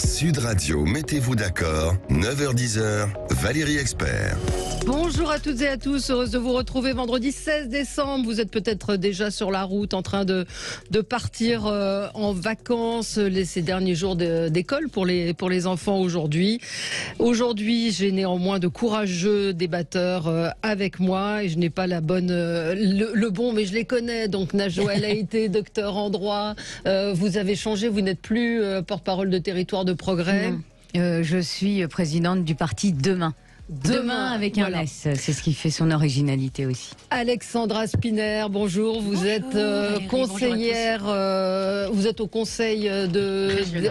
Sud Radio, mettez-vous d'accord, 9h-10h, Valérie Expert. Bonjour à toutes et à tous, heureuse de vous retrouver vendredi 16 décembre. Vous êtes peut-être déjà sur la route en train de partir en vacances ces derniers jours d'école pour les enfants aujourd'hui. Aujourd'hui, j'ai néanmoins de courageux débatteurs avec moi et je n'ai pas la bonne, le bon, mais je les connais. Donc Najwa El Haïty, docteur en droit, vous avez changé, vous n'êtes plus porte-parole de Territoire de Progrès. Je suis présidente du parti Demain. Demain avec un voilà. S, c'est ce qui fait son originalité aussi. Alexandra Spinner, bonjour. Vous êtes conseillère, vous êtes au conseil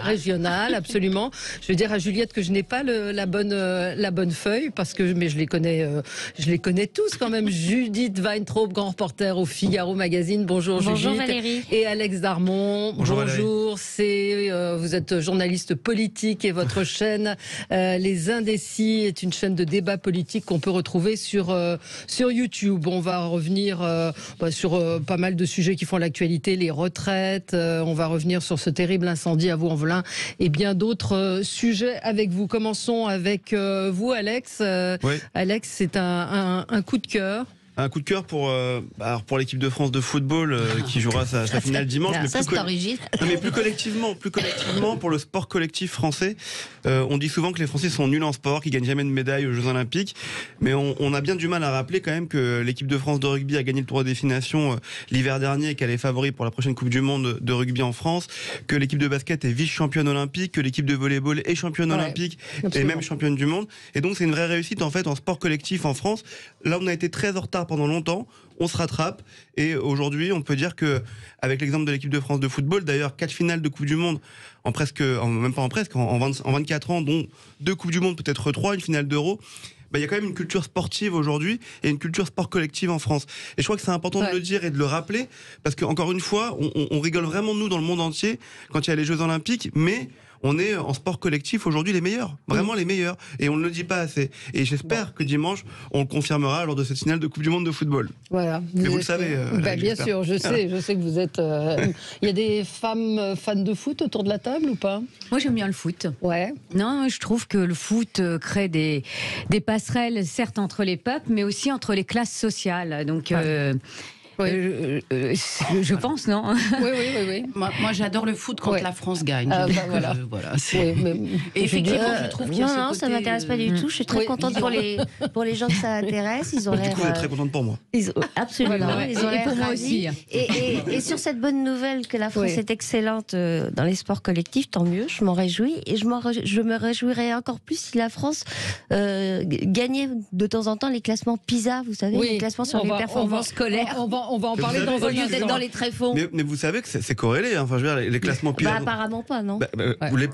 régional, absolument. Je vais dire à Juliette que je n'ai pas la bonne feuille mais je les connais tous quand même. Judith Weintraub, grand reporter au Figaro Magazine. Bonjour Judith. Bonjour Valérie. Et Alex Darmon. Bonjour. Vous êtes journaliste politique et votre chaîne Les Indécis est une chaîne de débat politique qu'on peut retrouver sur YouTube. On va revenir sur pas mal de sujets qui font l'actualité, les retraites, on va revenir sur ce terrible incendie à Vaux-en-Velin et bien d'autres sujets avec vous. Commençons avec vous Alex. Oui. Alex, c'est un coup de cœur. Un coup de cœur pour l'équipe de France de football qui jouera sa finale dimanche. Ça, c'est original. Mais plus collectivement, pour le sport collectif français. On dit souvent que les Français sont nuls en sport, qu'ils gagnent jamais de médaille aux Jeux Olympiques. Mais on a bien du mal à rappeler quand même que l'équipe de France de rugby a gagné le Tour des Nations l'hiver dernier et qu'elle est favori pour la prochaine Coupe du Monde de rugby en France. Que l'équipe de basket est vice-championne olympique, que l'équipe de volleyball est championne olympique et même championne du monde. Et donc c'est une vraie réussite en fait en sport collectif en France. Là on a été très en retard pendant longtemps, on se rattrape et aujourd'hui on peut dire que avec l'exemple de l'équipe de France de football, d'ailleurs 4 finales de Coupe du Monde en 24 ans, dont 2 Coupes du Monde, peut-être 3, une finale d'Euro. Il y a quand même une culture sportive aujourd'hui et une culture sport collective en France. Et je crois que c'est important de le dire et de le rappeler parce qu'encore une fois, on rigole vraiment de nous dans le monde entier quand il y a les Jeux Olympiques, mais on est en sport collectif aujourd'hui les meilleurs, vraiment les meilleurs, et on ne le dit pas assez. Et j'espère que dimanche, on le confirmera lors de cette finale de Coupe du Monde de football. Voilà. Mais vous le savez. Bien sûr, je sais que vous êtes. Il y a des femmes fans de foot autour de la table ou pas? Moi j'aime bien le foot. Ouais. Non, je trouve que le foot crée des passerelles, certes entre les peuples, mais aussi entre les classes sociales. Donc. Je pense, non? Oui. Moi, j'adore le foot quand la France gagne. Voilà. Et effectivement, je trouve qu'il y a ce côté... ça m'intéresse pas du tout. Je suis très contente pour les gens que ça intéresse. Ils ont l'air. Du coup, vous êtes très contente pour moi. Absolument. Voilà. Ils ont Et l'air pour moi ravis. aussi. Et sur cette bonne nouvelle que la France est excellente dans les sports collectifs, tant mieux. Je m'en réjouis et je me réjouirais encore plus si la France gagnait de temps en temps les classements PISA. Vous savez, les classements sur les performances scolaires. On va en parler dans Au lieu d'être dans les tréfonds. Mais vous savez que c'est corrélé. Enfin, je veux dire, les classements PISA. Apparemment pas, non.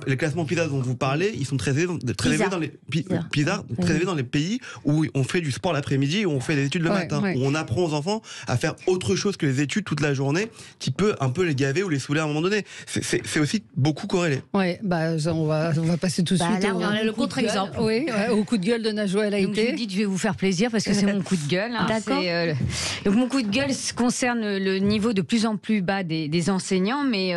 Les classements PISA dont vous parlez, ils sont très élevés dans les très élevés dans les pays où on fait du sport l'après-midi, où on fait des études le matin, où on apprend aux enfants à faire autre chose que les études toute la journée, qui peut un peu les gaver ou les saouler à un moment donné. C'est aussi beaucoup corrélé. Oui, on va passer tout de suite là, on a le contre-exemple. Au coup de gueule de Najwa El Haïty. Donc je vous dis, je vais vous faire plaisir parce que c'est mon coup de gueule. D'accord. Donc mon coup de gueule concerne le niveau de plus en plus bas des enseignants, mais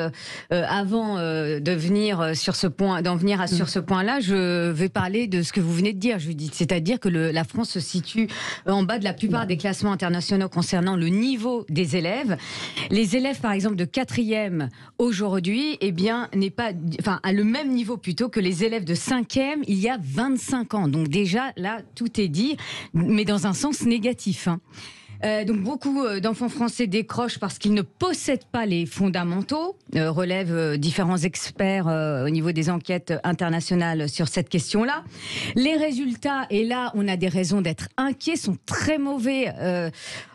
avant d'en venir sur ce point-là, je vais parler de ce que vous venez de dire, Judith, c'est-à-dire que la France se situe en bas de la plupart des classements internationaux concernant le niveau des élèves. Les élèves, par exemple, de 4e aujourd'hui, a le même niveau plutôt que les élèves de 5e il y a 25 ans. Donc déjà, là, tout est dit, mais dans un sens négatif. Donc beaucoup d'enfants français décrochent parce qu'ils ne possèdent pas les fondamentaux, relèvent différents experts au niveau des enquêtes internationales sur cette question-là. Les résultats, et là on a des raisons d'être inquiets, sont très mauvais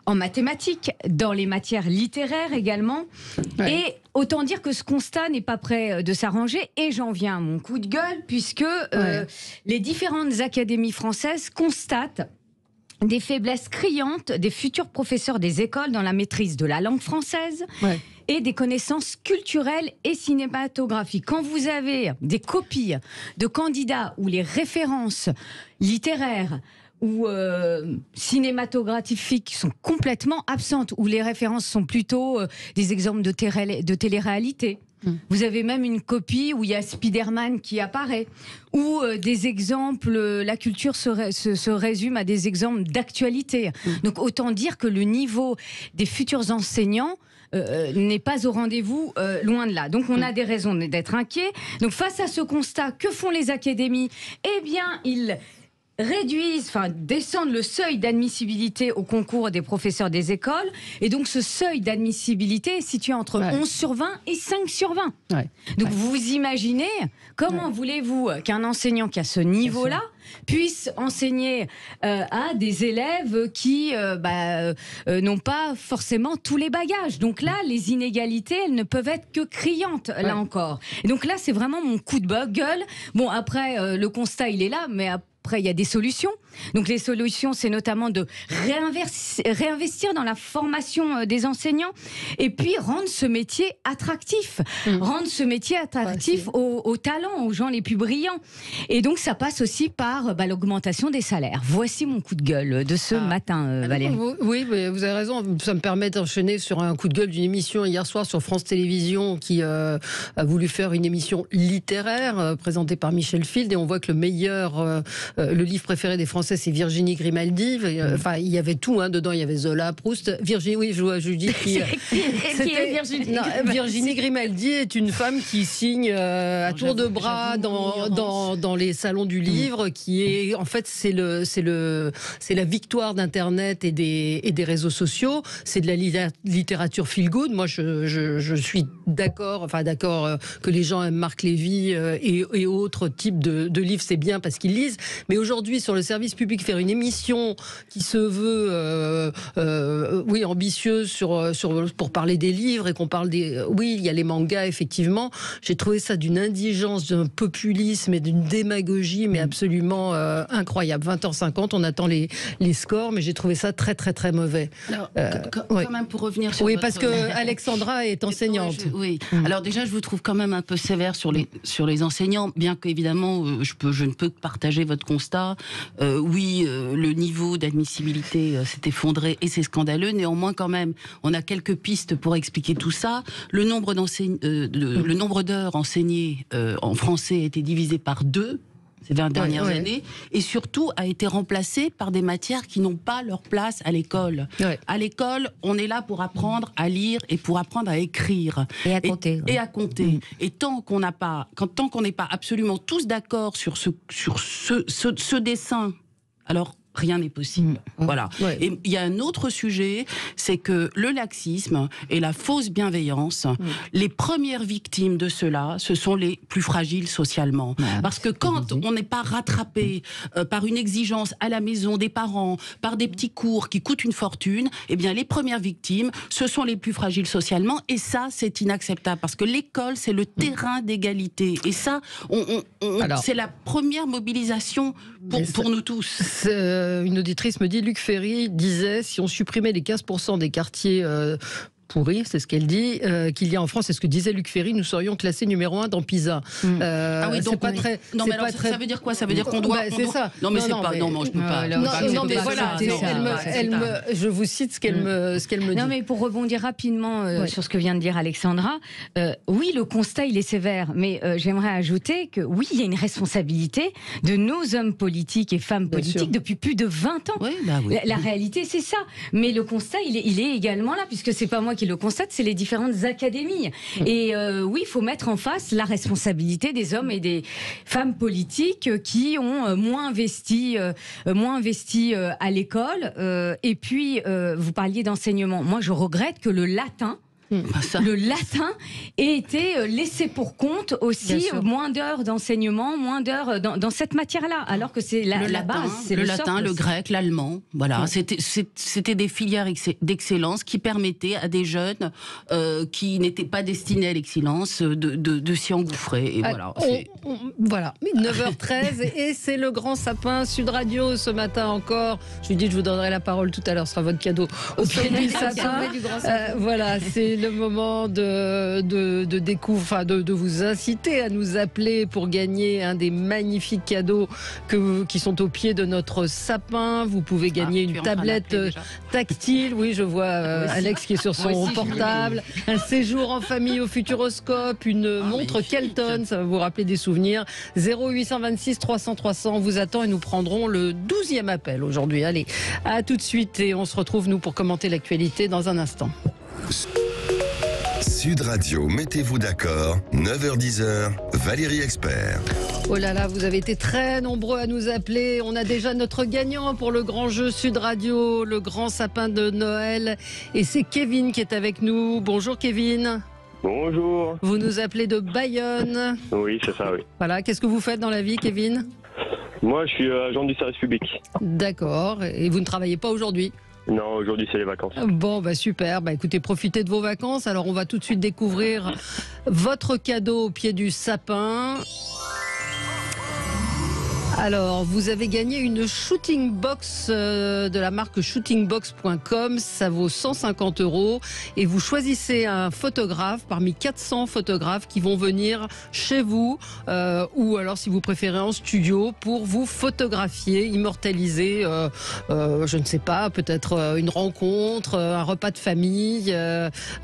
en mathématiques, dans les matières littéraires également. Et autant dire que ce constat n'est pas prêt de s'arranger, et j'en viens à mon coup de gueule, puisque les différentes académies françaises constatent des faiblesses criantes des futurs professeurs des écoles dans la maîtrise de la langue française et des connaissances culturelles et cinématographiques. Quand vous avez des copies de candidats où les références littéraires ou cinématographiques sont complètement absentes, où les références sont plutôt des exemples de télé-réalité, Vous avez même une copie où il y a Spider-Man qui apparaît, ou des exemples, la culture se résume à des exemples d'actualité. Donc autant dire que le niveau des futurs enseignants n'est pas au rendez-vous, loin de là. Donc on a des raisons d'être inquiets. Donc face à ce constat, que font les académies ? Eh bien, ils descendent le seuil d'admissibilité au concours des professeurs des écoles. Et donc, ce seuil d'admissibilité est situé entre 11 sur 20 et 5 sur 20. Donc, vous imaginez, comment voulez-vous qu'un enseignant qui a ce niveau-là puisse enseigner à des élèves qui n'ont pas forcément tous les bagages. Donc là, les inégalités, elles ne peuvent être que criantes, là encore. Et donc là, c'est vraiment mon coup de gueule. Bon, après, le constat, il est là, mais après, il y a des solutions. Donc les solutions, c'est notamment de réinvestir dans la formation des enseignants et puis rendre ce métier attractif. Rendre ce métier attractif aux talents, aux gens les plus brillants. Et donc ça passe aussi par l'augmentation des salaires. Voici mon coup de gueule de ce matin, Valérie. Oui, mais vous avez raison. Ça me permet d'enchaîner sur un coup de gueule d'une émission hier soir sur France Télévisions qui a voulu faire une émission littéraire présentée par Michel Field. Et on voit que le livre préféré des Français, c'est Virginie Grimaldi. Enfin, il y avait tout dedans. Il y avait Zola, Proust. Virginie, oui, je vois Judy qui est Virginie? Non, Virginie Grimaldi est une femme qui signe à tour de bras dans les salons du livre, qui est en fait c'est la victoire d'Internet et des réseaux sociaux. C'est de la littérature feel good. Moi, je suis d'accord que les gens aiment Marc Lévy et autres types de livres, c'est bien parce qu'ils lisent. Mais aujourd'hui, sur le service public, faire une émission qui se veut ambitieuse pour parler des livres et qu'on parle il y a les mangas, effectivement. J'ai trouvé ça d'une indigence, d'un populisme et d'une démagogie, mais absolument incroyable. 20h50, on attend les scores, mais j'ai trouvé ça très, très, très mauvais. Alors, quand même, pour revenir sur parce que Alexandra est enseignante. Alors déjà, je vous trouve quand même un peu sévère sur les enseignants, bien qu'évidemment, je ne peux que partager votre constat. Le niveau d'admissibilité s'est effondré et c'est scandaleux. Néanmoins, quand même, on a quelques pistes pour expliquer tout ça. Le nombre d'heures enseignées en français a été divisé par 2 ces 20 dernières années, et surtout a été remplacé par des matières qui n'ont pas leur place à l'école. À l'école, on est là pour apprendre à lire et pour apprendre à écrire. Et à compter. Et à compter. Et tant qu'on n'est pas absolument tous d'accord sur ce dessin, alors rien n'est possible. Voilà. Et il y a un autre sujet, c'est que le laxisme et la fausse bienveillance, les premières victimes de cela, ce sont les plus fragiles socialement. Parce que quand on n'est pas rattrapé par une exigence à la maison des parents, par des petits cours qui coûtent une fortune, eh bien les premières victimes, ce sont les plus fragiles socialement, et ça, c'est inacceptable. Parce que l'école, c'est le terrain d'égalité. Et ça, c'est la première mobilisation pour nous tous. Une auditrice me dit, Luc Ferry disait, si on supprimait les 15% des quartiers pourris, c'est ce qu'elle dit, qu'il y a en France, c'est ce que disait Luc Ferry, nous serions classés numéro 1 dans PISA. Donc pas très. Non, mais alors, ça veut dire quoi ? Ça veut dire qu'on doit. C'est ça. Non, mais c'est pas. Non, moi je peux pas. Non, mais voilà. Je vous cite ce qu'elle me dit. Non, mais pour rebondir rapidement sur ce que vient de dire Alexandra, oui, le constat il est sévère, mais j'aimerais ajouter que oui, il y a une responsabilité de nos hommes politiques et femmes politiques depuis plus de 20 ans. La réalité, c'est ça. Mais le constat, il est également là, puisque c'est pas moi qui le constate, c'est les différentes académies. Et oui, il faut mettre en face la responsabilité des hommes et des femmes politiques qui ont moins investi à l'école. Et puis, vous parliez d'enseignement. Moi, je regrette que le latin ait été laissé pour compte aussi, moins d'heures d'enseignement, moins d'heures dans cette matière-là, alors que c'est la base. C'est le latin, le grec, l'allemand. Voilà, c'était des filières d'excellence qui permettaient à des jeunes qui n'étaient pas destinés à l'excellence de s'y engouffrer. Et voilà, 9h13 et c'est le grand sapin Sud Radio ce matin encore. Je lui dis, je vous donnerai la parole tout à l'heure, ce sera votre cadeau au pied du sapin. Voilà, c'est le moment de vous inciter à nous appeler pour gagner un des magnifiques cadeaux qui sont au pied de notre sapin. Vous pouvez gagner une tablette tactile. Oui, je vois Alex qui est sur son portable. Un séjour en famille au Futuroscope, une montre Kelton, ça va vous rappeler des souvenirs. 0826 300 300, on vous attend et nous prendrons le 12e appel aujourd'hui. Allez, à tout de suite et on se retrouve nous pour commenter l'actualité dans un instant. Sud Radio, mettez-vous d'accord, 9h-10h, Valérie Expert. Oh là là, vous avez été très nombreux à nous appeler. On a déjà notre gagnant pour le grand jeu Sud Radio, le grand sapin de Noël. Et c'est Kevin qui est avec nous. Bonjour Kevin. Bonjour. Vous nous appelez de Bayonne. Oui, c'est ça, oui. Voilà, qu'est-ce que vous faites dans la vie Kevin ? Moi, je suis agent du service public. D'accord, et vous ne travaillez pas aujourd'hui ? Non, aujourd'hui, c'est les vacances. Bon, super. Écoutez, profitez de vos vacances. Alors, on va tout de suite découvrir votre cadeau au pied du sapin. Alors, vous avez gagné une shooting box de la marque shootingbox.com. Ça vaut 150 € et vous choisissez un photographe parmi 400 photographes qui vont venir chez vous ou alors, si vous préférez, en studio pour vous photographier, immortaliser, je ne sais pas, peut-être une rencontre, un repas de famille.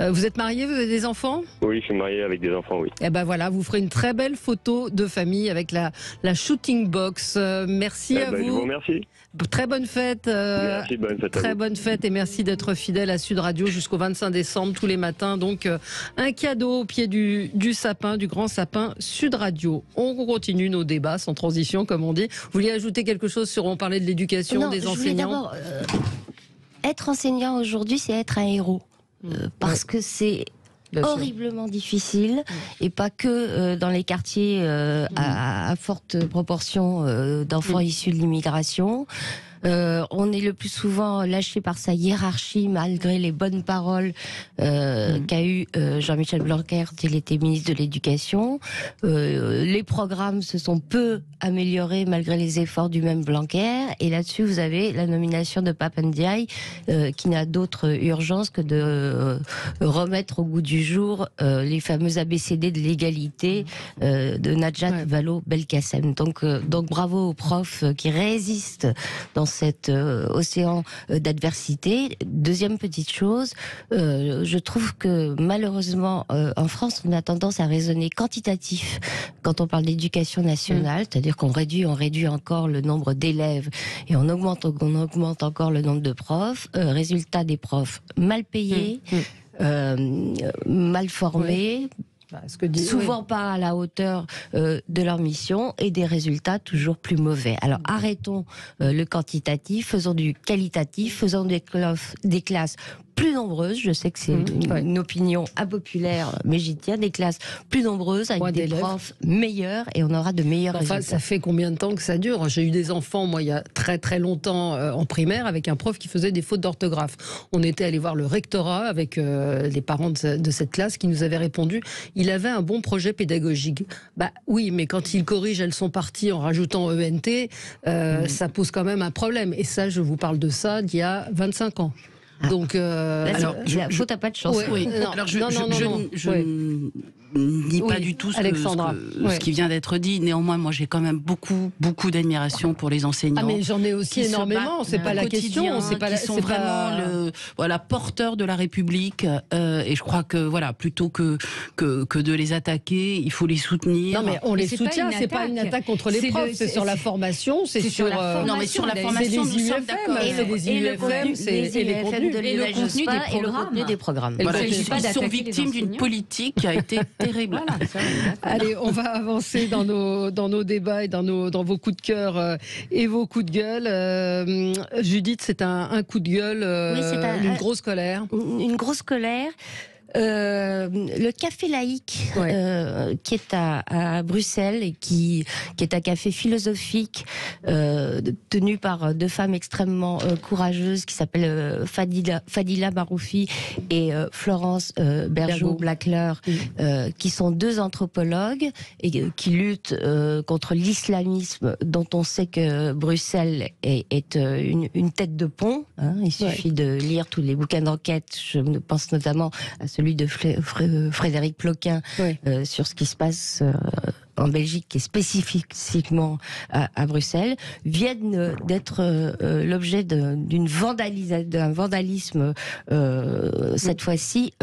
Vous êtes marié, vous avez des enfants ? Oui, je suis marié avec des enfants, oui. Et voilà, vous ferez une très belle photo de famille avec la shooting box. Merci à vous. Je vous remercie. Très bonne fête. Merci, bonne fête. Très bonne fête et merci d'être fidèle à Sud Radio jusqu'au 25 décembre tous les matins. Donc un cadeau au pied du sapin, du grand sapin Sud Radio. On continue nos débats sans transition, comme on dit. Vous vouliez ajouter quelque chose sur, on parlait de l'éducation des enseignants. Être enseignant aujourd'hui, c'est être un héros. Parce que c'est horriblement difficile et pas que dans les quartiers à forte proportion d'enfants issus de l'immigration. On est le plus souvent lâché par sa hiérarchie malgré les bonnes paroles qu'a eu Jean-Michel Blanquer quand il était ministre de l'Éducation. Les programmes se sont peu améliorés malgré les efforts du même Blanquer. Et là-dessus, vous avez la nomination de Pape Ndiaye qui n'a d'autre urgence que de remettre au goût du jour les fameux ABCD de l'égalité de Najat Vallaud-Belkacem. Donc bravo aux profs qui résistent dans cet océan d'adversité. Deuxième petite chose, je trouve que malheureusement en France on a tendance à raisonner quantitatif quand on parle d'éducation nationale, c'est-à-dire qu'on réduit encore le nombre d'élèves et on augmente encore le nombre de profs. Résultat, des profs mal payés, mal formés, souvent pas à la hauteur de leur mission et des résultats toujours plus mauvais. Alors arrêtons le quantitatif, faisons du qualitatif, faisons des classes plus nombreuses. Je sais que c'est une opinion impopulaire, mais j'y tiens. Des classes plus nombreuses avec des profs meilleurs et on aura de meilleurs résultats. Ça fait combien de temps que ça dure ? J'ai eu des enfants, moi, il y a très très longtemps en primaire, avec un prof qui faisait des fautes d'orthographe. On était allé voir le rectorat avec les parents de cette classe qui nous avaient répondu. Il avait un bon projet pédagogique. Oui, mais quand il corrige, elles sont parties en rajoutant ENT, ça pose quand même un problème. Et ça, je vous parle de ça d'il y a 25 ans. Donc, la faute n'a pas de chance. Oui. Alors je ne nie pas du tout ce qui vient d'être dit. Néanmoins, moi, j'ai quand même beaucoup d'admiration pour les enseignants. Mais j'en ai aussi énormément. C'est pas la question. C'est pas sont vraiment porteurs de la République. Et je crois que plutôt que de les attaquer, il faut les soutenir. Non, mais on les soutient. C'est pas une attaque contre les profs. C'est sur la formation. C'est sur non, mais sur la formation, nous sommes d'accord. C'est les IUFM, c'est les contenus. Et le contenu des programmes. Ils sont victimes d'une politique qui a été terrible. Allez, on va avancer dans nos débats et dans vos coups de cœur et vos coups de gueule. Judith, c'est un coup de gueule, une grosse colère. Une grosse colère. Le café laïque qui est à Bruxelles et qui est un café philosophique tenu par deux femmes extrêmement courageuses qui s'appellent Fadila Maroufi et Florence Bergeau-Blackler, qui sont deux anthropologues et qui luttent contre l'islamisme dont on sait que Bruxelles est une tête de pont. Il suffit de lire tous les bouquins d'enquête. Je pense notamment à celui celui de Frédéric Ploquin, sur ce qui se passe en Belgique, qui est spécifiquement à Bruxelles, viennent d'être l'objet d'un vandalisme, cette fois-ci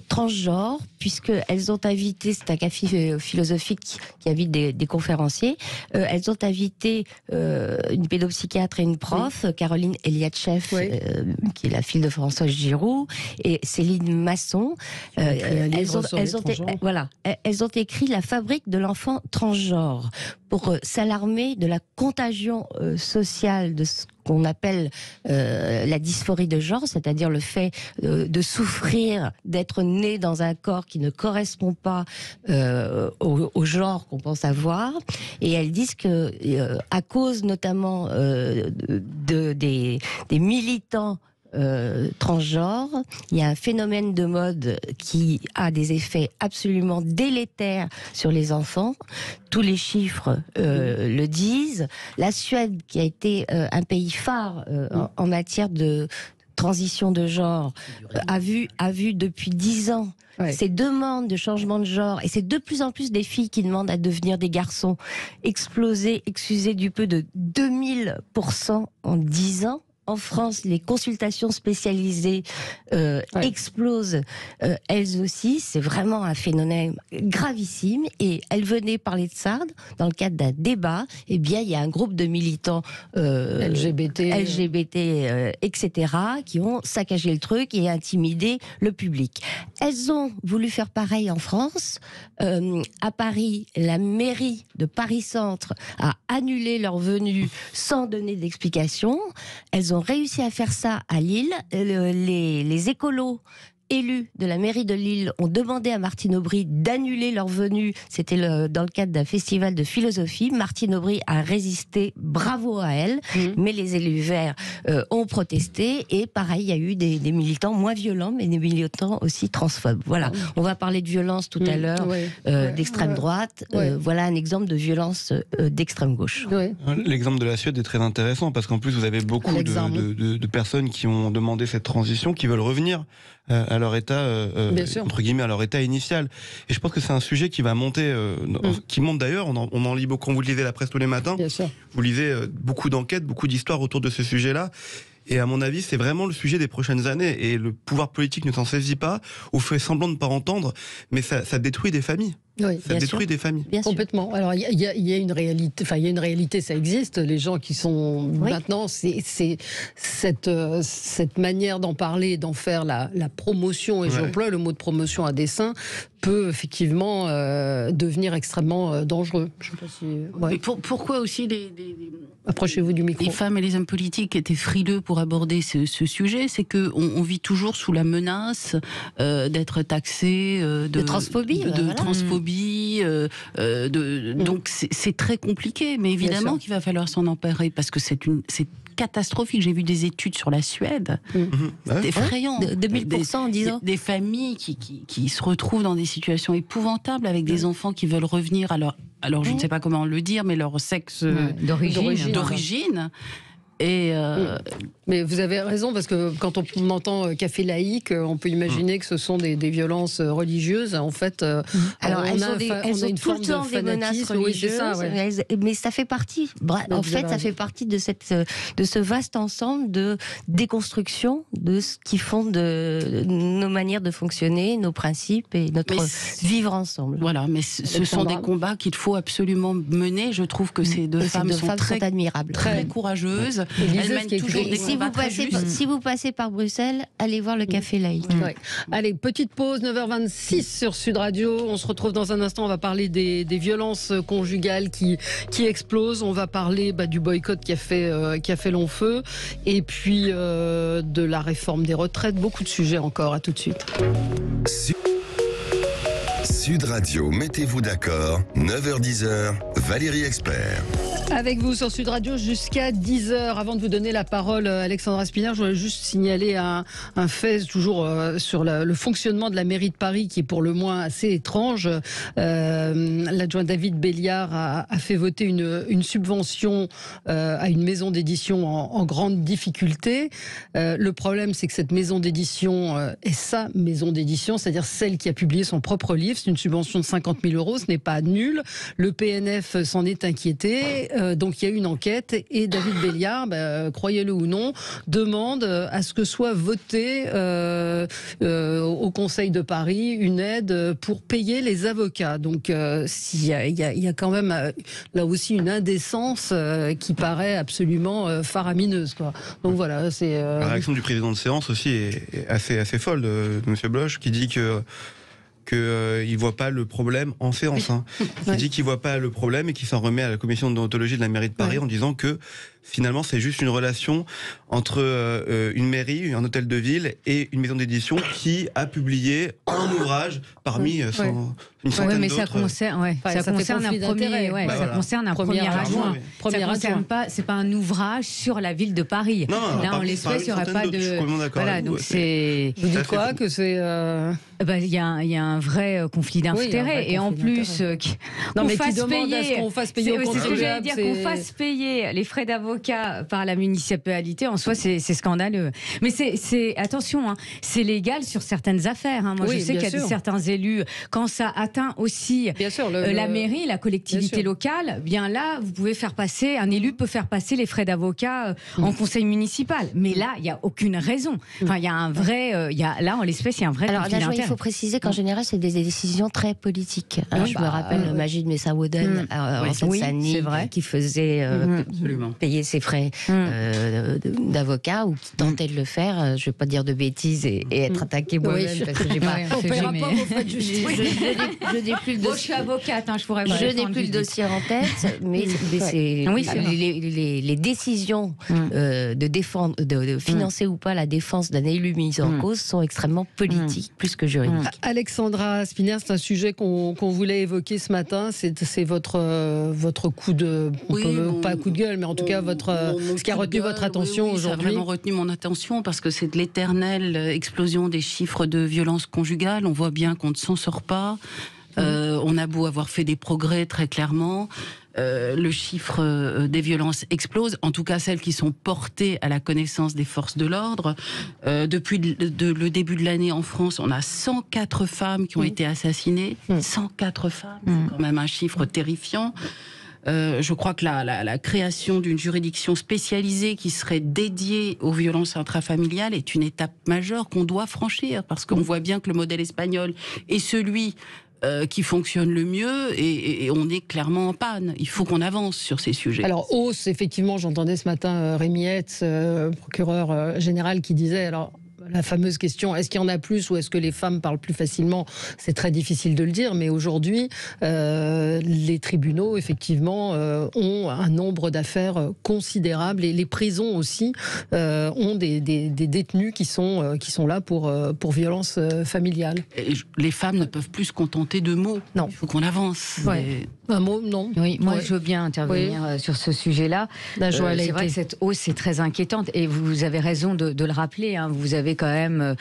transgenre, puisqu'elles ont invité, c'est un café philosophique qui invite des conférenciers, elles ont invité une pédopsychiatre et une prof, Caroline Eliatchev, qui est la fille de Françoise Giroud, et Céline Masson. Elles ont écrit La fabrique de l'enfant transgenre pour s'alarmer de la contagion sociale de ce qu'on appelle la dysphorie de genre, c'est-à-dire le fait de souffrir d'être né dans un corps qui ne correspond pas au genre qu'on pense avoir. Et elles disent que à cause notamment des militants transgenres, il y a un phénomène de mode qui a des effets absolument délétères sur les enfants. Tous les chiffres le disent. La Suède, qui a été un pays phare en matière de transition de genre, a vu depuis 10 ans ces demandes de changement de genre, et c'est de plus en plus des filles qui demandent à devenir des garçons, exploser, excusez du peu, de 2000% en 10 ans. En France, les consultations spécialisées explosent elles aussi. C'est vraiment un phénomène gravissime. Et elles venaient parler de ça dans le cadre d'un débat. Eh bien, il y a un groupe de militants LGBT, etc., qui ont saccagé le truc et intimidé le public. Elles ont voulu faire pareil en France. À Paris, la mairie de Paris-Centre a annulé leur venue sans donner d'explication. Elles ont réussi à faire ça à Lille. Les écolos élus de la mairie de Lille ont demandé à Martine Aubry d'annuler leur venue. C'était dans le cadre d'un festival de philosophie. Martine Aubry a résisté, bravo à elle. Mais les élus verts ont protesté. Et pareil, il y a eu des militants moins violents, mais des militants aussi transphobes. Voilà, on va parler de violence tout à l'heure, d'extrême droite. Voilà un exemple de violence d'extrême gauche. L'exemple de la Suède est très intéressant, parce qu'en plus vous avez beaucoup de personnes qui ont demandé cette transition, qui veulent revenir à leur état, entre guillemets, à leur état initial. Et je pense que c'est un sujet qui va monter, qui monte d'ailleurs. On en lit beaucoup. Quand vous lisez la presse tous les matins, vous lisez beaucoup d'enquêtes, beaucoup d'histoires autour de ce sujet-là. Et à mon avis, c'est vraiment le sujet des prochaines années. Et le pouvoir politique ne s'en saisit pas, ou fait semblant de ne pas entendre, mais ça détruit des familles. Ça détruit des familles. Complètement. Alors il y a une réalité, il y a une réalité, ça existe. Les gens qui sont maintenant, c'est cette manière d'en parler, d'en faire la promotion, et j'emploie le mot de promotion à dessein, peut effectivement devenir extrêmement dangereux. Je sais pas si. Pourquoi aussi approchez-vous du micro. Les femmes et les hommes politiques étaient frileux pour aborder ce sujet, c'est que on vit toujours sous la menace d'être taxé de transphobie, donc c'est très compliqué, mais évidemment qu'il va falloir s'en emparer, parce que c'est catastrophique. J'ai vu des études sur la Suède, c'est effrayant. 2000% en 10 ans. Des familles qui se retrouvent dans des situations épouvantables, avec des enfants qui veulent revenir alors je ne sais pas comment le dire, mais leur sexe d'origine. Et mais vous avez raison, parce que quand on entend café laïque, on peut imaginer que ce sont des violences religieuses. En fait, alors elles ont tout le temps des menaces religieuses, mais ça fait partie. En fait, ça fait partie de ce vaste ensemble de déconstruction de ce qui fonde nos manières de fonctionner, nos principes et notre vivre ensemble. Voilà, mais ce sont des combats qu'il faut absolument mener. Je trouve que ces deux femmes sont très admirables, très courageuses. Elles mènent toujours des combats très justes. Si vous passez par Bruxelles, allez voir le café laïque. Allez, petite pause, 9h26 sur Sud Radio. On se retrouve dans un instant. On va parler des violences conjugales qui explosent. On va parler du boycott qui a fait long feu. Et puis de la réforme des retraites. Beaucoup de sujets encore. À tout de suite. Sud Radio, mettez-vous d'accord, 9h-10h, Valérie Expert. Avec vous sur Sud Radio jusqu'à 10h. Avant de vous donner la parole, Alexandra Spinner, je voulais juste signaler un fait toujours sur le fonctionnement de la mairie de Paris qui est pour le moins assez étrange. L'adjoint David Béliard a fait voter une subvention à une maison d'édition en grande difficulté. Le problème, c'est que cette maison d'édition est sa maison d'édition, c'est-à-dire celle qui a publié son propre livre. C'est une subvention de 50 000 €, ce n'est pas nul. Le PNF s'en est inquiété. Donc il y a eu une enquête et David Béliard, croyez-le ou non, demande à ce que soit voté au Conseil de Paris une aide pour payer les avocats. Donc il y a quand même là aussi une indécence qui paraît absolument faramineuse, quoi. Donc voilà, c'est La réaction du président de séance aussi est assez folle de M. Bloch, qui dit qu'il voit pas le problème en séance. Hein. Il dit qu'il voit pas le problème et qu'il s'en remet à la commission de déontologie de la mairie de Paris en disant que finalement c'est juste une relation entre une mairie, un hôtel de ville et une maison d'édition qui a publié un ouvrage parmi une centaine mais ça d'autres. concerne un premier adjoint. C'est pas un ouvrage sur la ville de Paris. Là, en l'espèce, il n'y aurait pas de. Voilà, donc c'est. Vous dites quoi que c'est il y a un vrai conflit d'intérêts et en plus non mais qui demande à ce qu'on fasse payer au contribuable. C'est ce que j'allais dire, qu'on fasse payer les frais d'avocat par la municipalité, en soi c'est scandaleux. Mais c'est attention, hein, c'est légal sur certaines affaires. Hein. Moi je sais qu'il y a certains élus, quand ça atteint aussi la mairie, la collectivité locale, bien là vous pouvez faire passer, un élu peut faire passer les frais d'avocat en conseil municipal. Mais là il n'y a aucune raison. Enfin il y a un vrai, là en l'espèce il y a un vrai conflit d'intérêts. Il faut préciser qu'en général, c'est des décisions très politiques. Je me rappelle Majid Messaouden en Seine-Saint-Denis qui faisait payer ses frais d'avocat ou qui tentait de le faire. Je ne vais pas dire de bêtises et être attaqué moi-même parce que j'ai pas. On paiera pas vos frais de justice. Je n'ai plus le dossier. Je suis avocate, je pourrais pas. Je n'ai plus le dossier en tête, mais c'est les décisions de défendre, de financer ou pas la défense d'un élu mis en cause sont extrêmement politiques, plus que juridiques. Alexandra Spinner, c'est un sujet qu'on voulait évoquer ce matin. C'est votre coup de pas coup de gueule, mais en tout cas ce qui a retenu votre attention aujourd'hui. Ça a vraiment retenu mon attention parce que c'est de l'éternelle explosion des chiffres de violence conjugale. On voit bien qu'on ne s'en sort pas. On a beau avoir fait des progrès très clairement. Le chiffre des violences explose, en tout cas celles qui sont portées à la connaissance des forces de l'ordre. Depuis le début de l'année en France, on a 104 femmes qui ont été assassinées. 104 femmes, c'est quand même un chiffre terrifiant. Je crois que la création d'une juridiction spécialisée qui serait dédiée aux violences intrafamiliales est une étape majeure qu'on doit franchir, parce qu'on voit bien que le modèle espagnol est celui qui fonctionne le mieux et on est clairement en panne. Il faut qu'on avance sur ces sujets. Alors, effectivement, j'entendais ce matin Rémi Hetz, procureur général, qui disait... Alors, la fameuse question, est-ce qu'il y en a plus ou est-ce que les femmes parlent plus facilement? C'est très difficile de le dire, mais aujourd'hui, les tribunaux, effectivement, ont un nombre d'affaires considérable et les prisons aussi ont des détenus qui sont là pour violences familiales. Et les femmes ne peuvent plus se contenter de mots. Non. Il faut qu'on avance. Un mot, non. Oui, moi je veux bien intervenir sur ce sujet-là. C'est vrai que cette hausse est très inquiétante et vous avez raison de le rappeler. Hein. Vous avez quand même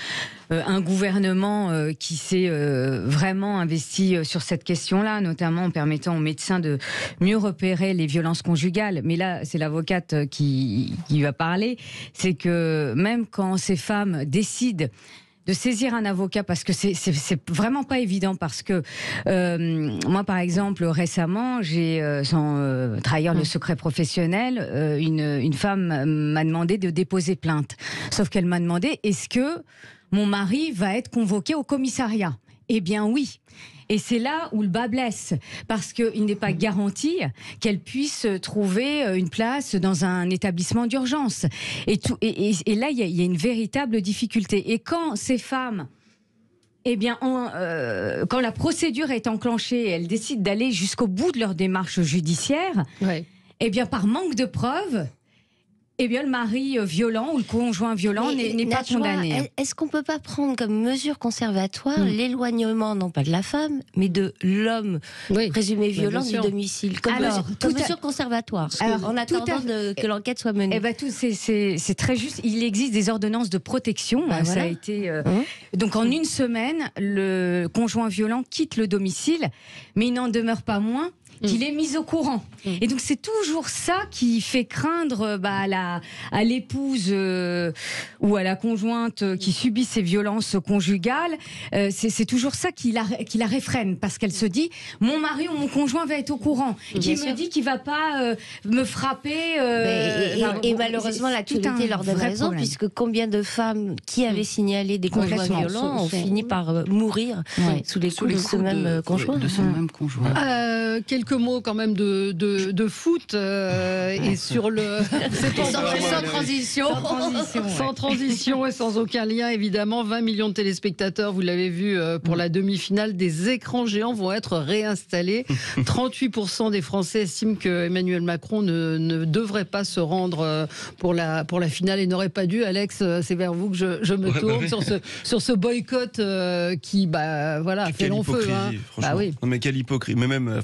un gouvernement qui s'est vraiment investi sur cette question-là, notamment en permettant aux médecins de mieux repérer les violences conjugales. Mais là, c'est l'avocate qui va parler. C'est que même quand ces femmes décident de saisir un avocat, parce que c'est vraiment pas évident, parce que moi par exemple récemment j'ai sans trahir le secret professionnel, une femme m'a demandé de déposer plainte, sauf qu'elle m'a demandé est-ce que mon mari va être convoqué au commissariat? Eh bien oui. Et c'est là où le bas blesse, parce qu'il n'est pas garanti qu'elle puisse trouver une place dans un établissement d'urgence. Et là, il y a une véritable difficulté. Et quand ces femmes, quand la procédure est enclenchée, elles décident d'aller jusqu'au bout de leur démarche judiciaire, par manque de preuves, eh bien, le mari violent ou le conjoint violent n'est pas condamné. Est-ce qu'on ne peut pas prendre comme mesure conservatoire l'éloignement, non pas de la femme, mais de l'homme présumé violent du domicile, comme mesure conservatoire, en attendant que l'enquête soit menée? Eh ben, c'est très juste. Il existe des ordonnances de protection. Ça a été, donc en une semaine, le conjoint violent quitte le domicile, mais il n'en demeure pas moins qu'il est mis au courant. Et donc c'est toujours ça qui fait craindre à l'épouse ou à la conjointe qui subit ces violences conjugales. C'est toujours ça qui la réfrène, parce qu'elle se dit, mon mari ou mon conjoint va être au courant, qui me dit qu'il va pas me frapper. Et malheureusement l'actualité leur donne raison, puisque combien de femmes qui avaient signalé des conjoints violents ont fini par mourir sous les coups de ce même conjoint. Quelques mots quand même de foot et sur le sans transition et sans aucun lien évidemment. 20 millions de téléspectateurs, vous l'avez vu pour la demi-finale. Des écrans géants vont être réinstallés. 38% des Français estiment que Emmanuel Macron ne devrait pas se rendre pour la finale et n'aurait pas dû. Alex, c'est vers vous que je me tourne sur ce boycott qui fait long feu. Non mais quelle hypocrisie. Mais même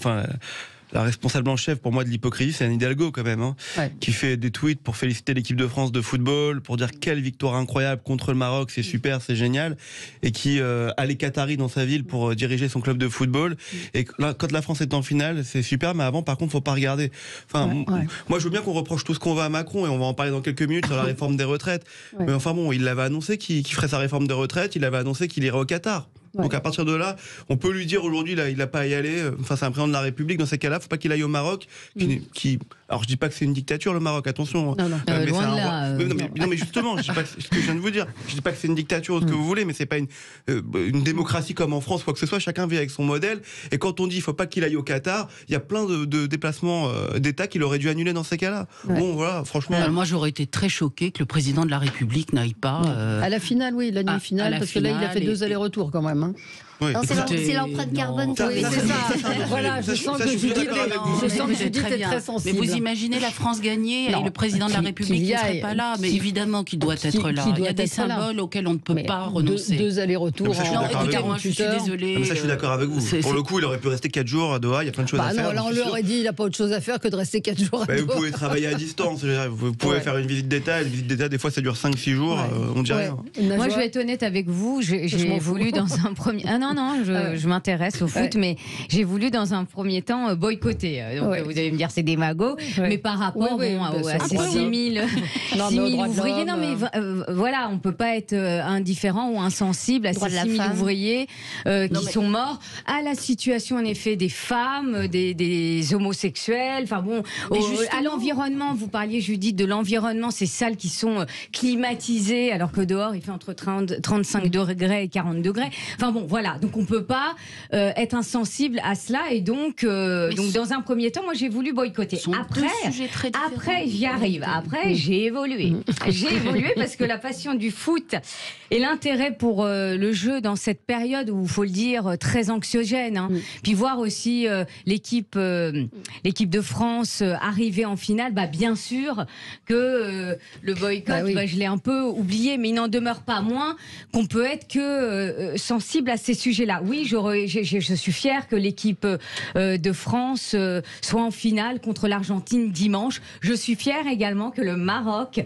la responsable en chef pour moi de l'hypocrisie, c'est Anne Hidalgo quand même, qui fait des tweets pour féliciter l'équipe de France de football, pour dire quelle victoire incroyable contre le Maroc, c'est super, c'est génial, et qui a les Qataris dans sa ville pour diriger son club de football. Et là, quand la France est en finale, c'est super, mais avant, par contre, faut pas regarder. Moi, je veux bien qu'on reproche tout ce qu'on veut à Macron, et on va en parler dans quelques minutes sur la réforme des retraites. Mais il l'avait annoncé qu'il ferait sa réforme des retraites, il avait annoncé qu'il irait au Qatar. Donc à partir de là, on peut lui dire aujourd'hui, il n'a pas à y aller. Enfin, c'est un président de la République. Dans ces cas-là, faut pas qu'il aille au Maroc. Alors je dis pas que c'est une dictature le Maroc, attention. Mais loin de là. Non mais justement, je dis pas ce que je viens de vous dire. Je dis pas que c'est une dictature ou ce que vous voulez, mais c'est pas une démocratie comme en France, quoi que ce soit. Chacun vit avec son modèle. Et quand on dit il faut pas qu'il aille au Qatar, il y a plein de déplacements d'État qu'il aurait dû annuler dans ces cas-là. Bon, voilà, franchement. Moi, j'aurais été très choquée que le président de la République n'aille pas à la finale, la demi-finale, parce que là, il a fait 2 allers-retours quand même. Oui. C'est l'empreinte carbone. C'est ça. Voilà, je sens que Judith est très sensible. Mais vous imaginez la France gagner et le président de la République qui ne serait pas là. Mais évidemment qu'il doit être là. Il y a des symboles auxquels on ne peut pas renoncer. 2 allers-retours. Moi, je suis désolée. Ça, je suis d'accord avec vous. Pour le coup, il aurait pu rester 4 jours à Doha. Il y a plein de choses à faire. Non, on lui aurait dit il n'a pas autre chose à faire que de rester 4 jours à Doha. Vous pouvez travailler à distance. Vous pouvez faire une visite d'État. Une visite d'État, des fois, ça dure 5-6 jours. On ne dit rien. Moi, je vais être honnête avec vous. J'ai voulu dans un premier. Non, je m'intéresse au foot, mais j'ai voulu dans un premier temps boycotter. Donc, vous allez me dire c'est démago, mais par rapport à ces 6 000 ouvriers, non mais voilà, on peut pas être indifférent ou insensible à ces 6 000 ouvriers qui sont morts, à la situation en effet des femmes, des homosexuels, enfin bon, à l'environnement. Vous parliez, Judith, de l'environnement, ces salles qui sont climatisées alors que dehors il fait entre 35 degrés et 40 degrés. Enfin bon, voilà, donc on peut pas être insensible à cela, et donc dans un premier temps, moi j'ai voulu boycotter. Après j'y arrive. Après j'ai évolué. J'ai évolué parce que la passion du foot et l'intérêt pour le jeu dans cette période où, il faut le dire, très anxiogène, puis voir aussi l'équipe de France arriver en finale, bien sûr que le boycott, je l'ai un peu oublié, mais il n'en demeure pas moins qu'on peut être que sensible à ces sujets-là. Oui, je suis fière que l'équipe de France soit en finale contre l'Argentine dimanche. Je suis fière également que le Maroc ait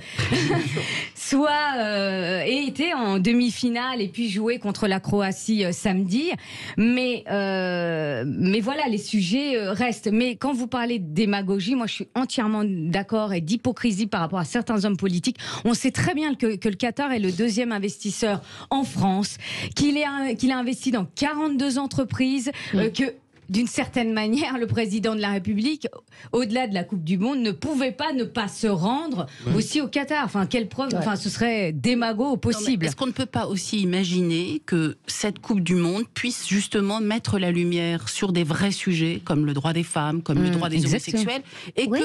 été en demi-finale et puis joué contre la Croatie samedi. Mais voilà, les sujets restent. Mais quand vous parlez de démagogie, moi je suis entièrement d'accord, et d'hypocrisie par rapport à certains hommes politiques. On sait très bien que le Qatar est le 2e investisseur en France, qu'il a investi dans 42 entreprises, que d'une certaine manière, le président de la République, au-delà de la Coupe du Monde, ne pouvait pas ne pas se rendre aussi au Qatar. Enfin, quelle preuve, ce serait démago au possible. Est-ce qu'on ne peut pas aussi imaginer que cette Coupe du Monde puisse justement mettre la lumière sur des vrais sujets, comme le droit des femmes, comme le droit des homosexuels, et que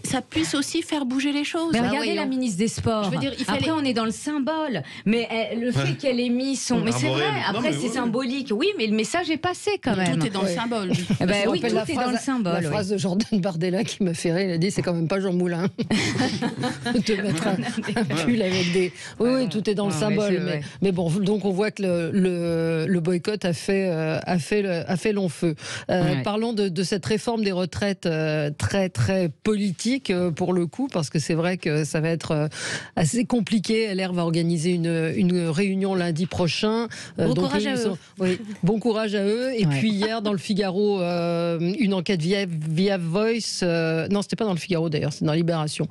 ça puisse aussi faire bouger les choses. Mais regardez la ministre des Sports. Je veux dire, après, on est dans le symbole, mais le fait qu'elle ait mis son... Mais c'est vrai, après c'est symbolique. Oui, mais le message est passé quand quand même. Tout est dans le symbole. Eh ben, oui, tout la est dans le symbole. La phrase de Jordan Bardella qui m'a fait rire, il a dit c'est quand même pas Jean Moulin de mettre un pull avec des. Oui, tout est dans le symbole. Mais bon, donc on voit que le boycott a fait long feu. Parlons de cette réforme des retraites très très politique pour le coup, parce que c'est vrai que ça va être assez compliqué. LR va organiser une réunion lundi prochain. Bon courage à eux. Bon courage à eux. Et puis hier dans le Figaro, une enquête via Voice. Non, c'était pas dans le Figaro d'ailleurs, c'est dans Libération.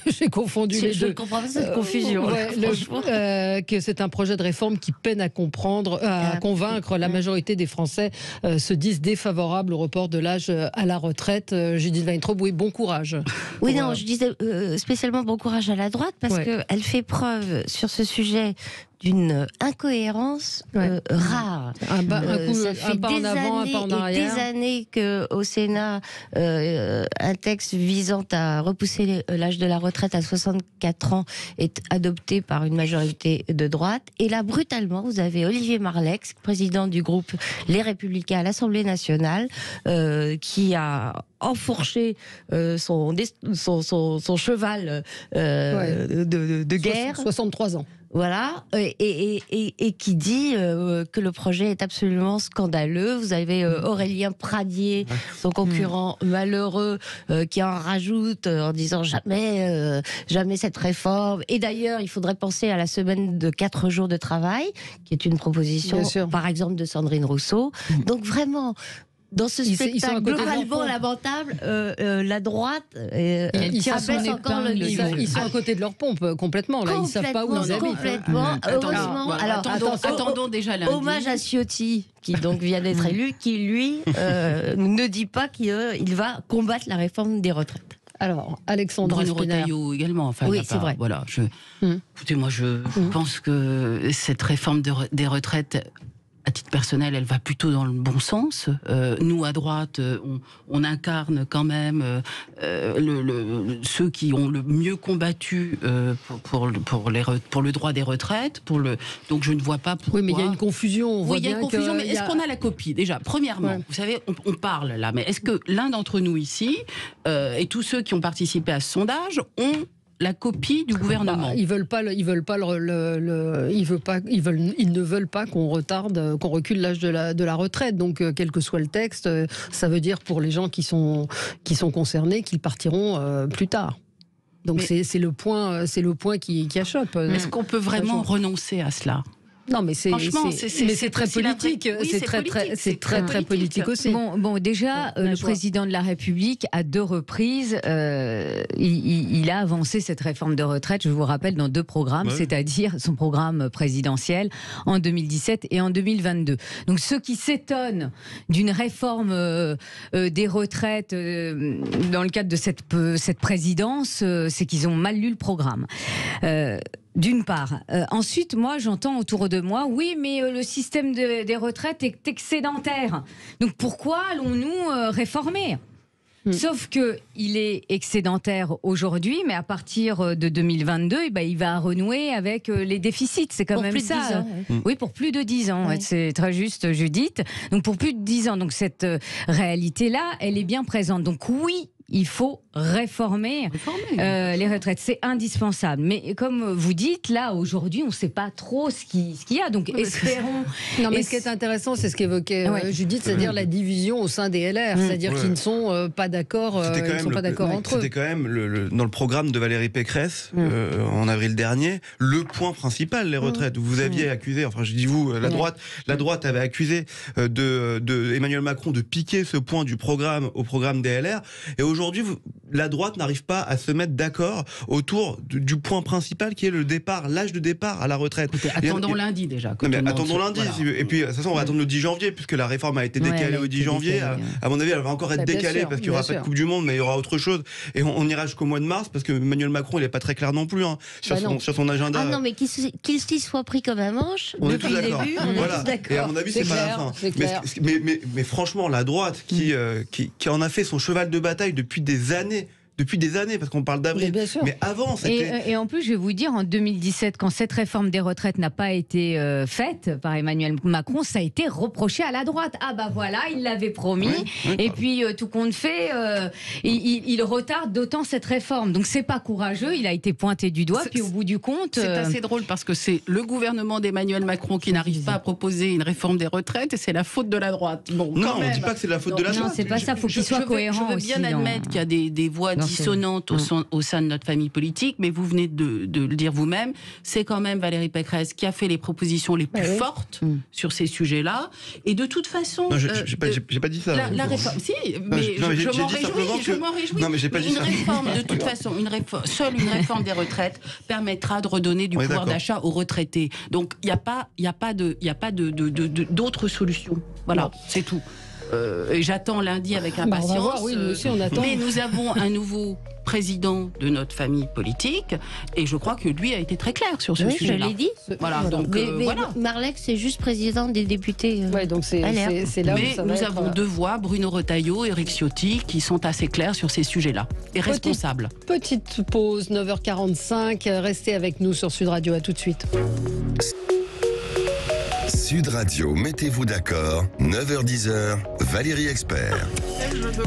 J'ai confondu les deux. Je ne comprends pas cette confusion. Que c'est un projet de réforme qui peine à convaincre la majorité des Français se disent défavorables au report de l'âge à la retraite. Judith Weintraub, oui, bon courage. Oui, non, je disais spécialement bon courage à la droite parce qu'elle fait preuve sur ce sujet d'une incohérence rare. Un pas en avant, un pas en arrière. Des années qu'au Sénat, un texte visant à repousser l'âge de la retraite à 64 ans est adopté par une majorité de droite. Et là, brutalement, vous avez Olivier Marleix, président du groupe Les Républicains à l'Assemblée nationale, qui a enfourché son cheval de guerre. 63 ans. Voilà, et qui dit que le projet est absolument scandaleux. Vous avez Aurélien Pradier, son concurrent malheureux, qui en rajoute en disant jamais cette réforme. Et d'ailleurs, il faudrait penser à la semaine de 4 jours de travail, qui est une proposition, par exemple, de Sandrine Rousseau. Donc vraiment... Dans ce spectacle globalement lamentable, la droite abaisse encore le niveau. Ils sont à côté de leur pompe, complètement. Là. Ils ne savent pas où ils habitent. Complètement. Heureusement. Alors, attendons déjà lundi. Hommage à Ciotti, qui donc vient d'être élu, qui lui ne dit pas qu'il va combattre la réforme des retraites. Alors, Alexandre Retailleau également. Enfin, oui, c'est vrai. Voilà, écoutez, moi, je pense que cette réforme des retraites, à titre personnel, elle va plutôt dans le bon sens. Nous, à droite, on incarne quand même ceux qui ont le mieux combattu pour le droit des retraites. Donc je ne vois pas pourquoi... Oui, mais il y a une confusion. Il y a une confusion, mais est-ce qu'on a la copie, déjà? Premièrement, vous savez, on parle là, mais est-ce que l'un d'entre nous ici, et tous ceux qui ont participé à ce sondage, ont la copie du gouvernement? Ils ne veulent pas qu'on retarde, qu'on recule l'âge de la retraite. Donc, quel que soit le texte, ça veut dire pour les gens qui sont concernés qu'ils partiront plus tard. Donc, c'est le point qui achoppe. Est-ce qu'on peut vraiment renoncer à cela? Non, mais c'est très politique. Oui, c'est très politique aussi. Bon, déjà, le président de la République, à 2 reprises, il a avancé cette réforme de retraite, je vous rappelle, dans 2 programmes, c'est-à-dire son programme présidentiel en 2017 et en 2022. Donc, ceux qui s'étonnent d'une réforme des retraites dans le cadre de cette présidence, c'est qu'ils ont mal lu le programme. D'une part. Ensuite, moi, j'entends autour de moi, oui, mais le système des retraites est excédentaire. Donc, pourquoi allons-nous réformer ? Sauf qu'il est excédentaire aujourd'hui, mais à partir de 2022, il va renouer avec les déficits. C'est quand même ça. 10 ans, oui, pour plus de 10 ans. Ouais. C'est très juste, Judith. Donc, pour plus de 10 ans. Donc, cette réalité-là, elle est bien présente. Donc, oui, il faut réformer les retraites. C'est indispensable. Mais comme vous dites, là, aujourd'hui, on ne sait pas trop ce qu'il y a. Donc, espérons... Non, mais ce qui est intéressant, c'est ce qu'évoquait Judith, c'est-à-dire la division au sein des LR. C'est-à-dire qu'ils ne sont pas d'accord entre eux. C'était quand même, dans le programme de Valérie Pécresse, en avril dernier, le point principal, les retraites. Vous aviez accusé, enfin je dis vous, la droite avait accusé de Emmanuel Macron de piquer ce point du programme au programme des LR. Et aujourd'hui, la droite n'arrive pas à se mettre d'accord autour du point principal qui est l'âge de départ à la retraite. Écoutez, attendons lundi déjà. Attendons lundi. Voilà. Et puis, de toute façon, on va attendre le 10 janvier, puisque la réforme a été décalée au 10 janvier. À mon avis, elle va encore être décalée parce qu'il n'y aura pas de Coupe du Monde, mais il y aura autre chose. Et on ira jusqu'au mois de mars, parce que Emmanuel Macron, il n'est pas très clair non plus sur son agenda. Ah non, mais qu'il s'y soit pris comme un manche depuis le début. Voilà. Et à mon avis, c'est pas la fin. Mais franchement, la droite qui en a fait son cheval de bataille depuis des années, depuis des années, parce qu'on parle d'avril. Mais avant, c'était... Et en plus, je vais vous dire, en 2017, quand cette réforme des retraites n'a pas été faite par Emmanuel Macron, ça a été reproché à la droite. Ah bah voilà, il l'avait promis. Et puis, tout compte fait, il retarde d'autant cette réforme. Donc, c'est pas courageux, il a été pointé du doigt. Puis, au bout du compte... C'est assez drôle parce que c'est le gouvernement d'Emmanuel Macron qui n'arrive pas à proposer une réforme des retraites et c'est la faute de la droite. Bon, non, on ne dit pas que c'est la faute de la droite. Non, c'est pas ça, il faut qu'il soit cohérent. Je veux bien admettre qu'il y a des voix dissonantes au sein de notre famille politique, mais vous venez de le dire vous-même, c'est quand même Valérie Pécresse qui a fait les propositions les plus fortes sur ces sujets-là. Et de toute façon... Non, j'ai pas dit ça. La réforme... Si, mais je m'en réjouis. Non, mais j'ai pas dit ça. Une réforme, de toute façon, seule une réforme des retraites permettra de redonner du pouvoir d'achat aux retraités. Donc, il n'y a pas d'autre solution. Voilà, c'est tout. Et j'attends lundi avec impatience. On va voir, oui, nous aussi, on attend. Mais nous avons un nouveau président de notre famille politique et je crois que lui a été très clair sur ce sujet-là. Je l'ai dit. Voilà, donc voilà. Marleix, c'est juste président des députés. Donc c'est là mais nous avons deux voix, Bruno Retailleau et Éric Ciotti, qui sont assez clairs sur ces sujets-là et responsables. Petite pause, 9h45. Restez avec nous sur Sud Radio. À tout de suite. Sud Radio, mettez-vous d'accord, 9h-10h, Valérie Expert.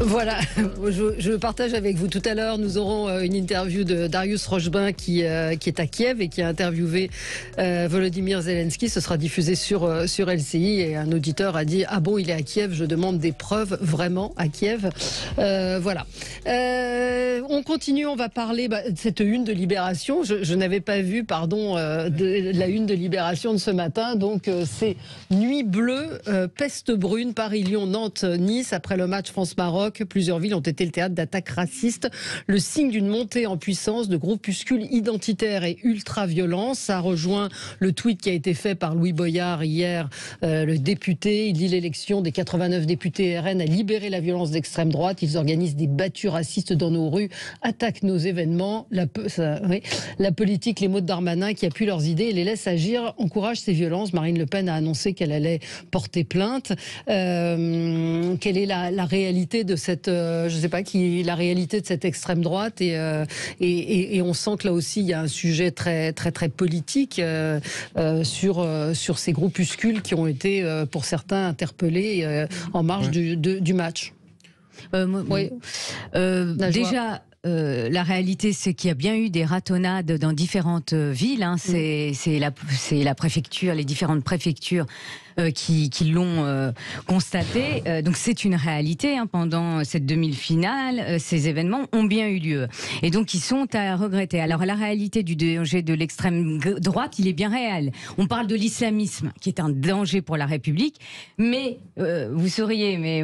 Voilà, je partage avec vous tout à l'heure, nous aurons une interview de Darius Rochebin qui est à Kiev et qui a interviewé Volodymyr Zelensky. Ce sera diffusé sur LCI et un auditeur a dit « Ah bon, il est à Kiev, je demande des preuves vraiment à Kiev. » Voilà. On continue, on va parler de cette une de Libération. Je n'avais pas vu, de la une de Libération de ce matin, donc c'est Nuit bleue, peste brune, Paris, Lyon, Nantes, Nice. Après le match France-Maroc, plusieurs villes ont été le théâtre d'attaques racistes. Le signe d'une montée en puissance de groupuscules identitaires et ultra-violents. Ça rejoint le tweet qui a été fait par Louis Boyard hier, le député. Il dit l'élection des 89 députés RN a libéré la violence d'extrême droite. Ils organisent des battues racistes dans nos rues, attaquent nos événements. La politique, les mots de Darmanin qui appuient leurs idées et les laissent agir, encourage ces violences. Marine Le Pen a annoncé qu'elle allait porter plainte. Quelle est la réalité de cette, la réalité de cette extrême droite et on sent que là aussi il y a un sujet très très très politique sur ces groupuscules qui ont été pour certains interpellés en marge du match. Oui. Déjà. La réalité, c'est qu'il y a bien eu des ratonnades dans différentes villes. C'est la préfecture, les différentes préfectures qui l'ont constaté. Donc c'est une réalité. Pendant cette demi-finale, ces événements ont bien eu lieu. Et donc ils sont à regretter. Alors la réalité du danger de l'extrême droite, il est bien réel. On parle de l'islamisme, qui est un danger pour la République. Mais vous souriez, mais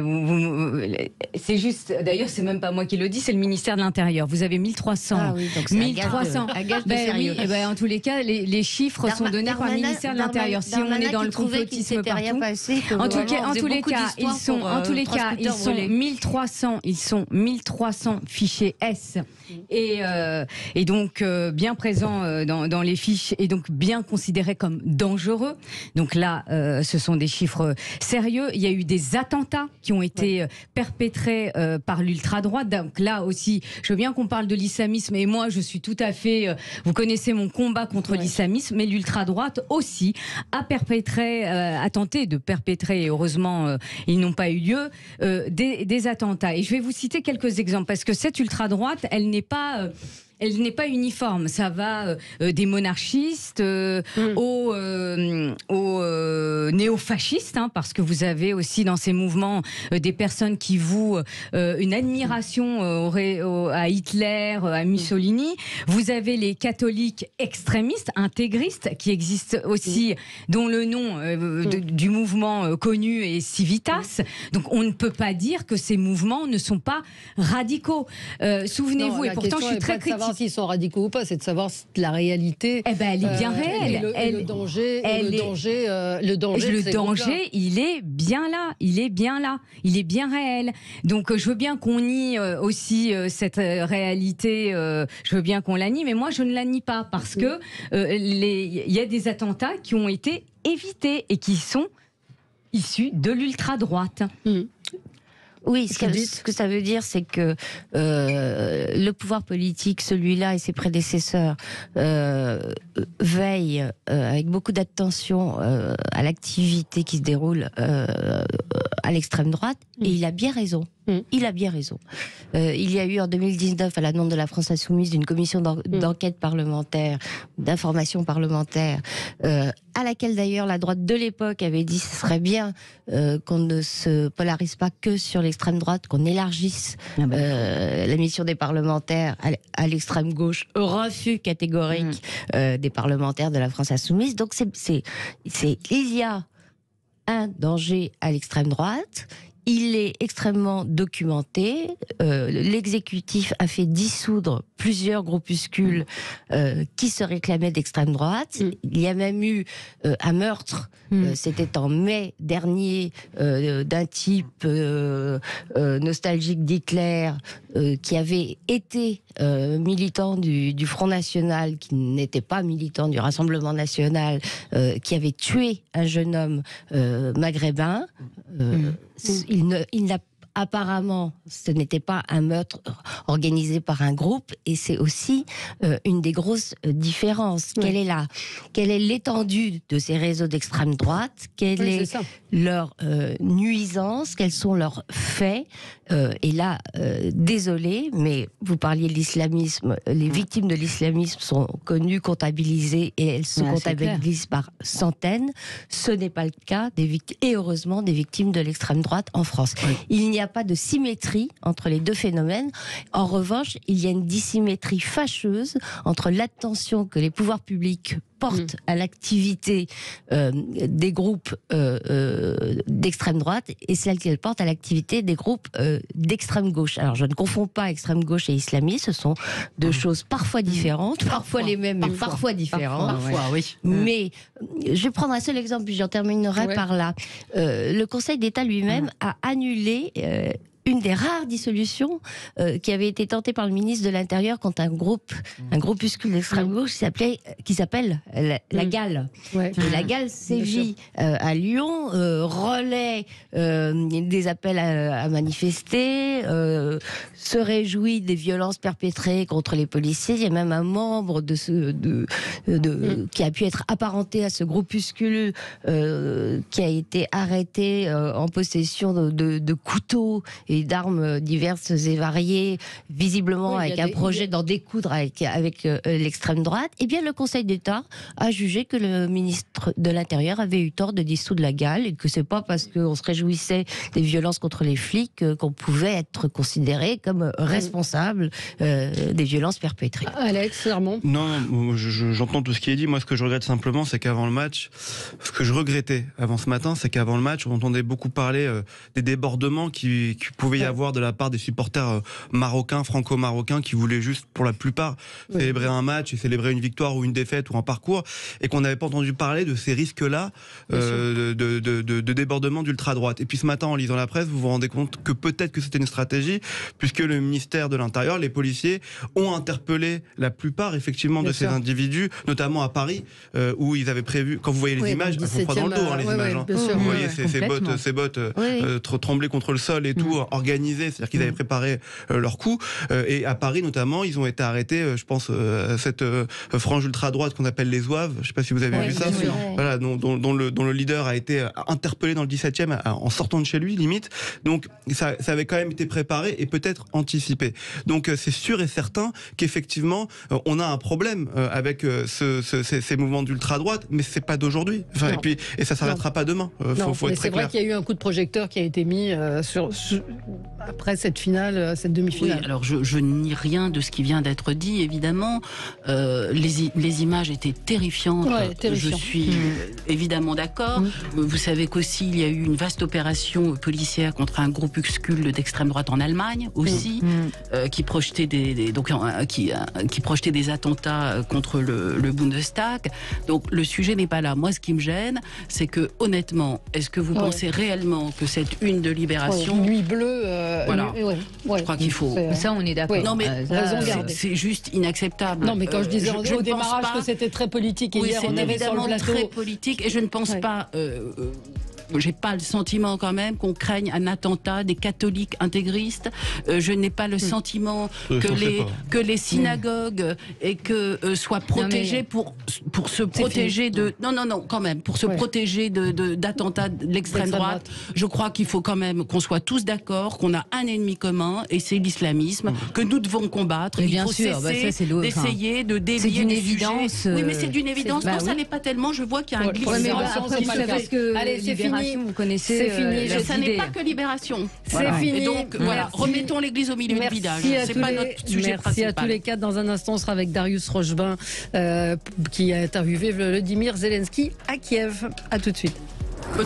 c'est juste. D'ailleurs, c'est même pas moi qui le dis, c'est le ministère de l'Intérieur. Vous avez 1300. Ah oui, donc c'est 1300. un gage de sérieux. Oui, en tous les cas, les chiffres sont donnés par le ministère de l'Intérieur. Si on est dans le complotisme partout. En tous les cas, ils sont 1300. Ils sont 1300 fichiers S. Et donc bien présents dans les fiches et donc bien considérés comme dangereux. Donc là, ce sont des chiffres sérieux. Il y a eu des attentats qui ont été perpétrés par l'ultra-droite. Donc là aussi, je veux bien qu'on parle de l'islamisme et moi je suis tout à fait, vous connaissez mon combat contre l'islamisme, mais l'ultra-droite aussi a tenté de perpétrer, et heureusement ils n'ont pas eu lieu, des attentats. Et je vais vous citer quelques exemples parce que cette ultra-droite, elle n'est pas uniforme. Ça va des monarchistes aux néofascistes, parce que vous avez aussi dans ces mouvements des personnes qui vouent une admiration à Hitler, à Mussolini. Vous avez les catholiques extrémistes, intégristes, qui existent aussi, dont le nom du mouvement connu est Civitas. Donc on ne peut pas dire que ces mouvements ne sont pas radicaux. Souvenez-vous, et pourtant je suis très critique. S'ils sont radicaux ou pas, c'est de savoir la réalité. Eh ben, elle est bien réelle. Le danger, il est bien là. Il est bien là. Il est bien réel. Donc, je veux bien qu'on nie aussi cette réalité. Je veux bien qu'on la nie, mais moi, je ne la nie pas parce que il y a des attentats qui ont été évités et qui sont issus de l'ultra-droite. Oui, ce que ça veut dire, c'est que le pouvoir politique, celui-là et ses prédécesseurs, veillent avec beaucoup d'attention à l'activité qui se déroule à l'extrême droite, et il a bien raison. Il a bien raison. Il y a eu en 2019, à la demande de la France Insoumise, une commission d'enquête parlementaire, d'information parlementaire, à laquelle d'ailleurs la droite de l'époque avait dit ce serait bien qu'on ne se polarise pas que sur l'extrême droite, qu'on élargisse la mission des parlementaires à l'extrême gauche, refus catégorique des parlementaires de la France Insoumise. Donc il y a un danger à l'extrême droite. Il est extrêmement documenté. L'exécutif a fait dissoudre plusieurs groupuscules qui se réclamaient d'extrême droite. Il y a même eu un meurtre, c'était en mai dernier, d'un type nostalgique d'Hitler qui avait été militant du Front National, qui n'était pas militant du Rassemblement National, qui avait tué un jeune homme maghrébin. Il n'a apparemment, ce n'était pas un meurtre organisé par un groupe, et c'est aussi une des grosses différences. Quelle est l'étendue de ces réseaux d'extrême droite? Quelle est leur nuisance? Quels sont leurs faits? Et là, désolé, mais vous parliez de l'islamisme. Les victimes de l'islamisme sont connues, comptabilisées, et elles se comptabilisent par centaines. Ce n'est pas le cas et heureusement des victimes de l'extrême droite en France. Il n'y a pas de symétrie entre les deux phénomènes. En revanche, il y a une dissymétrie fâcheuse entre l'attention que les pouvoirs publics portent à l'activité des groupes d'extrême droite et celle qu'elle porte à l'activité des groupes d'extrême gauche. Alors je ne confonds pas extrême gauche et islamisme, ce sont deux choses parfois différentes, parfois les mêmes, mais parfois différentes. Oui. Mais je vais prendre un seul exemple, puis j'en terminerai par là. Le Conseil d'État lui-même a annulé une des rares dissolutions qui avait été tentée par le ministre de l'Intérieur contre un groupuscule d'extrême gauche qui s'appelle la GAL. La GAL sévit à Lyon, relaie des appels à manifester, se réjouit des violences perpétrées contre les policiers. Il y a même un membre qui a pu être apparenté à ce groupuscule qui a été arrêté en possession de couteaux et d'armes diverses et variées, visiblement avec un projet d'en découdre avec l'extrême droite. Eh bien, le Conseil d'État a jugé que le ministre de l'Intérieur avait eu tort de dissoudre la GAL, et que c'est pas parce qu'on se réjouissait des violences contre les flics qu'on pouvait être considéré comme responsable des violences perpétrées. Alex, Armand? Non, j'entends tout ce qui est dit. Moi, ce que je regrette simplement, c'est qu'avant le match, ce que je regrettais avant ce matin, c'est qu'avant le match, on entendait beaucoup parler des débordements qui pouvait y avoir de la part des supporters marocains, franco-marocains, qui voulaient juste, pour la plupart, célébrer un match et célébrer une victoire ou une défaite ou un parcours, et qu'on n'avait pas entendu parler de ces risques-là de débordement d'ultra-droite. Et puis ce matin, en lisant la presse, vous vous rendez compte que peut-être que c'était une stratégie, puisque le ministère de l'Intérieur, les policiers, ont interpellé la plupart, effectivement, de ces individus, notamment à Paris, où ils avaient prévu, quand vous voyez les images, elles font froid dans le dos, les images. Vous voyez ces bottes trembler contre le sol et tout, organisé, c'est-à-dire qu'ils avaient préparé leur coup. Et à Paris, notamment, ils ont été arrêtés, je pense, cette frange ultra-droite qu'on appelle les Zouaves. Je ne sais pas si vous avez vu ça. Voilà, dont le leader a été interpellé dans le 17e en sortant de chez lui, limite. Donc, ça avait quand même été préparé et peut-être anticipé. Donc, c'est sûr et certain qu'effectivement, on a un problème avec ces mouvements d'ultra-droite, mais c'est pas d'aujourd'hui. Et ça s'arrêtera pas demain. Faut être très clair. C'est vrai qu'il y a eu un coup de projecteur qui a été mis après cette finale, cette demi-finale. Oui, alors je nie rien de ce qui vient d'être dit, évidemment. Les images étaient terrifiantes. Je suis évidemment d'accord. Vous savez qu'aussi, il y a eu une vaste opération policière contre un groupuscule d'extrême droite en Allemagne, aussi, qui projetait qui projetait des attentats contre le Bundestag. Donc le sujet n'est pas là. Moi, ce qui me gêne, c'est que, honnêtement, est-ce que vous pensez réellement que cette une de Libération... Nuit bleue... voilà. Je crois qu'il faut... Ça, on est d'accord. Non, mais c'est juste inacceptable. Non, mais quand je disais au démarrage que c'était très politique, et hier on avait sur le plateau... très politique, et je ne pense pas... j'ai pas le sentiment quand même qu'on craigne un attentat des catholiques intégristes. Je n'ai pas le sentiment que les synagogues et que soient protégées pour se protéger de quand même pour se protéger d'attentats de l'extrême droite. Je crois qu'il faut quand même qu'on soit tous d'accord qu'on a un ennemi commun et c'est l'islamisme que nous devons combattre. Et il bien faut sûr, cesser d'essayer de dévier les sujets. Oui, mais c'est d'une évidence. Non, ça n'est pas tellement. Je vois qu'il y a un glissement. Parce que allez, c'est fini. Vous connaissez. C'est fini. Ça n'est pas que Libération. C'est fini. Et donc voilà, remettons l'église au milieu du village. C'est pas notre sujet principal. Merci à tous les quatre. Dans un instant, on sera avec Darius Rochebin qui a interviewé Vladimir Zelensky à Kiev. À tout de suite.